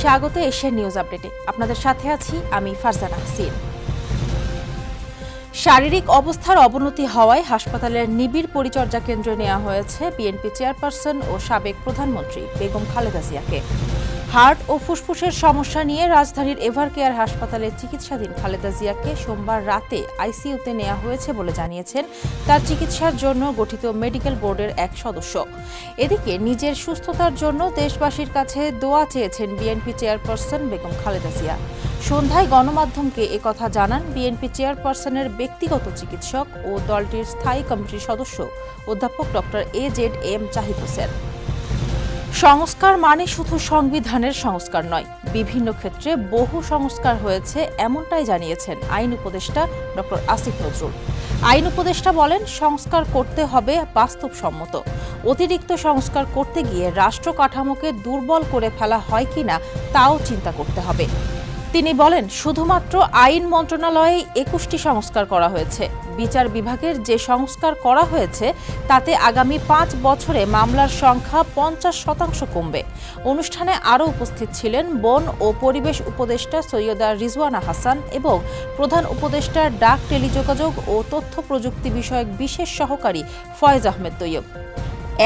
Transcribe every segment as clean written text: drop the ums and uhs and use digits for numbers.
স্বাগত Asian news আপডেটে। আপনাদের সাথে আছি আমি ফারজানা হাসিন। শারীরিক অবস্থার অবনতি হওয়ায় হাসপাতালের নিবিড় পরিচর্যা কেন্দ্রে নেওয়া হয়েছে বিএনপি চেয়ারপারসন ও সাবেক প্রধানমন্ত্রী বেগম খালেদা জিয়াকে। হার্ট ও ফুসফুসের সমস্যা নিয়ে রাজধানীর এভারকেয়ার হাসপাতালে চিকিৎসাধীন খালেদা জিয়াকে সোমবার রাতে আইসিইউতে নেওয়া হয়েছে বলে জানিয়েছেন তার চিকিৎসার জন্য গঠিত মেডিকেল বোর্ডের এক সদস্য। এদিকে নিজের সুস্থতার জন্য দেশবাসীর কাছে দোয়া চেয়েছেন বিএনপি চেয়ারপারসন বেগম খালেদা জিয়া। সন্ধ্যায় গণমাধ্যমকে একথা জানান বিএনপি চেয়ারপারসনের ব্যক্তিগত চিকিৎসক ও দলটির স্থায়ী কমিটির সদস্য অধ্যাপক ডক্টর AZM জাহিদ হোসেন। সংস্কার মানে শুধু সংবিধানের সংস্কার নয়, বিভিন্ন ক্ষেত্রে বহু সংস্কার হয়েছে, এমনটাই জানিয়েছেন আইন উপদেষ্টা ডক্টর আসিফ নজরুল। আইন উপদেষ্টা বলেন, সংস্কার করতে হবে বাস্তবসম্মত। অতিরিক্ত সংস্কার করতে গিয়ে রাষ্ট্র কাঠামোকে দুর্বল করে ফেলা হয় কিনা তাও চিন্তা করতে হবে। তিনি বলেন, শুধুমাত্র আইন মন্ত্রণালয়ে 21টি সংস্কার করা হয়েছে। বিচার বিভাগের যে সংস্কার করা হয়েছে তাতে আগামী 5 বছরে মামলার সংখ্যা 50% কমবে। অনুষ্ঠানে আরও উপস্থিত ছিলেন বন ও পরিবেশ উপদেষ্টা সৈয়দা রিজওয়ানা হাসান এবং প্রধান উপদেষ্টা ডাক, টেলিযোগাযোগ ও তথ্য প্রযুক্তি বিষয়ক বিশেষ সহকারী ফয়েজ আহমেদ তৈয়ব।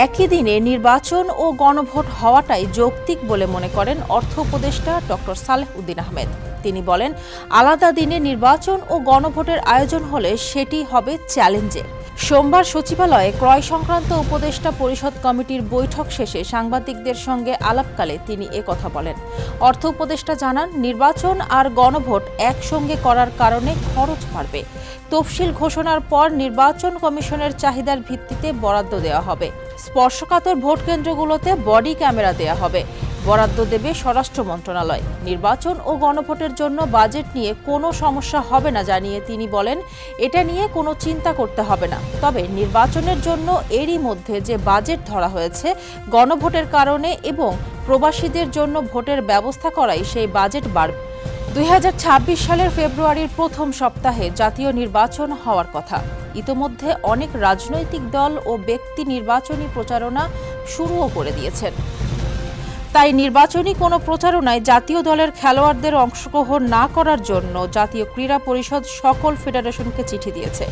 একই দিনে নির্বাচন ও গণভোট হওয়াটাই যৌক্তিক বলে মনে করেন অর্থ উপদেষ্টা ডক্টর সালেহ উদ্দিন আহমেদ। তিনি বলেন, আলাদা দিনে নির্বাচন ও গণভোটের আয়োজন হলে সেটি হবে চ্যালেঞ্জের। সোমবার সচিবালয়ে ক্রয় সংক্রান্ত উপদেষ্টা পরিষদ কমিটির বৈঠক শেষে সাংবাদিকদের সঙ্গে আলাপকালে তিনি একথা বলেন। অর্থ উপদেষ্টা জানান, নির্বাচন আর গণভোট একসঙ্গে করার কারণে খরচ বাড়বে। তফসিল ঘোষণার পর নির্বাচন কমিশনের চাহিদার ভিত্তিতে বরাদ্দ দেওয়া হবে। স্পর্শকাতর ভোট কেন্দ্রগুলোতে বডি ক্যামেরা দেওয়া হবে। বরাদ্দ দেবে স্বরাষ্ট্র মন্ত্রণালয়। নির্বাচন ও গণভোটের জন্য বাজেট নিয়ে কোনো সমস্যা হবে না জানিয়ে তিনি বলেন, এটা নিয়ে কোনো চিন্তা করতে হবে না। তবে নির্বাচনের জন্য এরই মধ্যে যে বাজেট ধরা হয়েছে গণভোটের কারণে এবং প্রবাসীদের জন্য ভোটের ব্যবস্থা করাই সেই বাজেট বাড়বে। 2026 সালের ফেব্রুয়ারির প্রথম সপ্তাহে জাতীয় নির্বাচন হওয়ার কথা। ইতোমধ্যে অনেক রাজনৈতিক দল ও ব্যক্তি নির্বাচনী প্রচারণা শুরুও করে দিয়েছেন। তাই নির্বাচনী কোনো প্রচারণায় জাতীয় দলের খেলোয়াড়দের অংশগ্রহণ না করার জন্য জাতীয় ক্রীড়া পরিষদ সকল ফেডারেশনকে চিঠি দিয়েছে।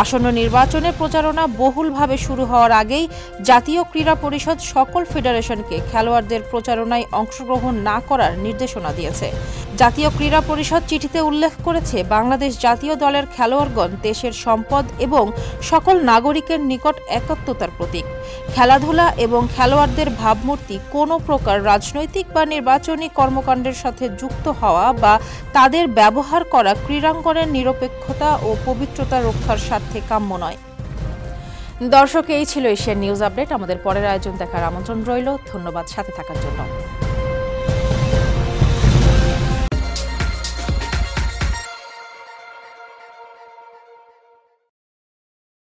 আসন্ন নির্বাচনের প্রচারণা বহুলভাবে শুরু হওয়ার আগেই জাতীয় ক্রীড়া পরিষদ সকল ফেডারেশনকে খেলোয়াড়দের প্রচারণায় অংশগ্রহণ না করার নির্দেশনা দিয়েছে। জাতীয় ক্রীড়া পরিষদ চিঠিতে উল্লেখ করেছে, বাংলাদেশ জাতীয় দলের খেলোয়াড়গণ দেশের সম্পদ এবং সকল নাগরিকের নিকট একাত্মতার প্রতীক। খেলাধুলা এবং খেলোয়াড়দের ভাবমূর্তি কোনো প্রকার রাজনৈতিক বা নির্বাচনী কর্মকাণ্ডের সাথে যুক্ত হওয়া বা তাদের ব্যবহার করা ক্রীড়াঙ্গনের নিরপেক্ষতা ও পবিত্রতা রক্ষার স্বার্থে কাম্য নয়। দর্শক, এই ছিল এশিয়ান নিউজ আপডেট। আমাদের পরের আয়োজন দেখার আমন্ত্রণ রইল। ধন্যবাদ সাথে থাকার জন্য।